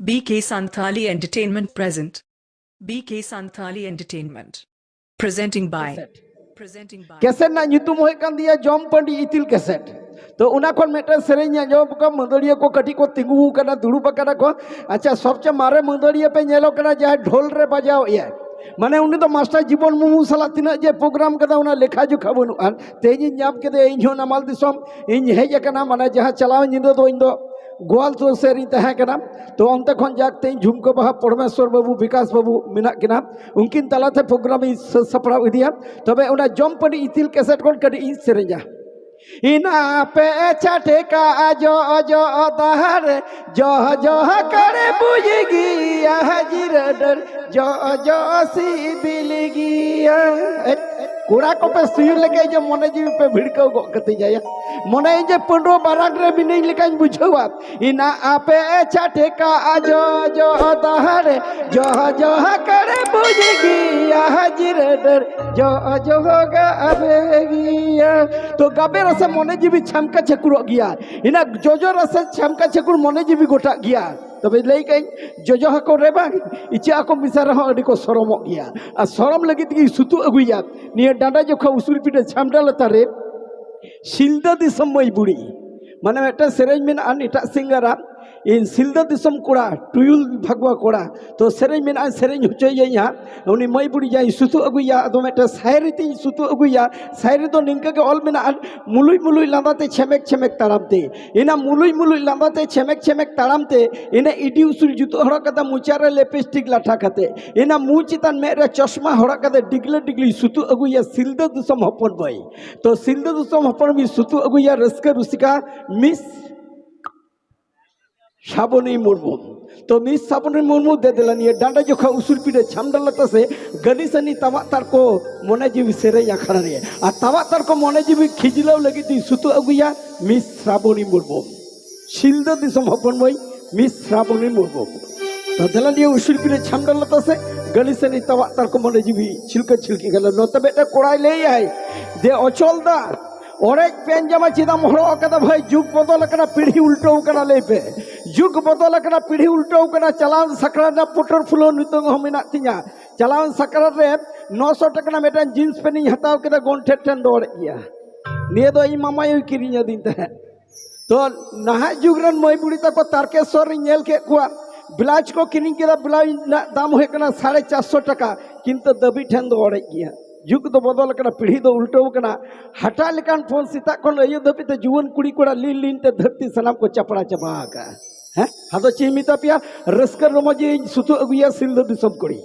BK Santhali Entertainment present. BK Santhali Entertainment. Presenting by. Cassette ना ᱧᱩᱛᱩᱢ होय कान दिया जॉम पंडी इतिल कैसेट तो उना खन मेटा सेरेñ आंजम को मंदड़िया को कटी को तिंगु कना दुड़ुब कना को अच्छा सबसे मारे मंदड़िया पे नेलो कना जहाँ ढोल रे बजाओ ये माने उन्हें तो मास्टर जीवन मुमु सला तिना जे प्रोग्राम कदा उना लेखा जुखा बनुआन तेजी ᱧᱟᱢ केदे ᱤᱧ ᱦᱚᱸ नामाल दिसोम ᱤᱧ ᱦᱮᱡ ᱟᱠᱟᱱᱟ माने जहाँ चलाव ᱧᱤᱫᱟᱹ ᱫᱚ ᱤᱧ ᱫᱚ गोवाल तो सेरी तहाँ कना तो अंत खन जागते झुमको बहा परमेश्वर बाबू विकास बाबू मिना किना उनकिन तलाते प्रोग्राम सपड़ा इदिया तबे उना जॉम पंडी इतिल कैसेट कोन कडी इ सेरेजा इना पे चाटे का जो जो दहर जो जो करे बुझगी हाजिर डर जो जो सी बिलगी कुड़ा को पे सुई लगे जो मने जीव पे भिड़को गो कति जाया मने जे पंडो बाराक रे बिनै लेकान बुझवा इना आपे चाटे का जो जो दहर जो जो करे बुझगी हाजिर डर जो जो गाबेगी तो गाबे रसे मने जीवी छमका छकुर गया इना जो जो रसे छमका छकुर मने जीवी गोटा गया तबे लई कई जो जो को रे बा इचा को मिसार हो अडी को सरम गया आ सरम लगी ती सुतु अगुया निया डांडा जोखा उसूल पीटे छामडा लतारे सिलदा दिसम मई बुड़ी माने मेटा सेरेज मेन आन इटा सिंगारा इन सिलदा दिसम कोड़ा टुयुल भगवा कोड़ा तो सेरेज मेन आन सेरेज होचय या उनी मई बुड़ी जाई सुतु अगुया तो मेटा सायरी ती सुतु अगुया सायरी तो निंका के ऑल मेन आन मुलुई मुलुई लांदाते छमेक छमेक तारामते इना मुलुई मुलुई लांदाते छमेक छमेक तारामते इना इडी उसूल जुतो हड़ा कदा मुचारे लिपस्टिक लाठा कते इना मु चितान मेरे चश्मा हड़ा कते डिगले डिगली सुतु अगुया सिलदा दिसम हपन बाई तो सिलदा दिसम हपन भी सुतु अगुया रस्के रुसिका मिस साबनी मुर्मू तो मिस साबनी मुर्मू दे दिलानी डांडा जोखा उसूल पीड़े छामडा लता से गनी सनी तवा तार को मने जीवी सेरे आखड़ा रे आ तवा तार को मने जीवी खिजलाव लगी ती सुतु अगुया मिस साबनी मुर्मू सिलदा दिसम हपन भाई मिस साबनी मुर्मू तो दिलानी उसूल पीड़े छामडा लता से गनी सनी तवा तार को मने जीवी छिलका छिलकी गला नोता बेटा कोड़ाई ले आई दे अचल दा ओरे पेन जमा चिदा मोहरो कदा भाई जुग बदल कना पीढ़ी उल्टो कना ले पे जुग बदल कना पीढ़ी उल्टो कना चलान सकरा ना पुटर फुलो नितंग हम मेना तिया चलान सकरा रे 900 टका मेटन जींस पेनी हताव केदा गोंठे ठन दौड़ गया निये दो ई मामा यो किरिnya दिन ते तो नहा जुग रन मई बुड़ी तक तारकेश्वर नेल के कुआ ब्लाउज को किनिंग केदा ब्लाउज दाम होय कना 450 टका किंतु दबी ठन दौड़ गया जुग तो बदल कना पीढ़ी तो उल्टो कना हटा लेकान फोन सीता कोन अयो दबिते जुवन कुड़ी कोड़ा लीन लीन ते धरती सलाम को चपड़ा चबा का हैं हादो चिमिता पिया रस्कर रमजी सुतु अगुया सिलदो दिसम कुड़ी।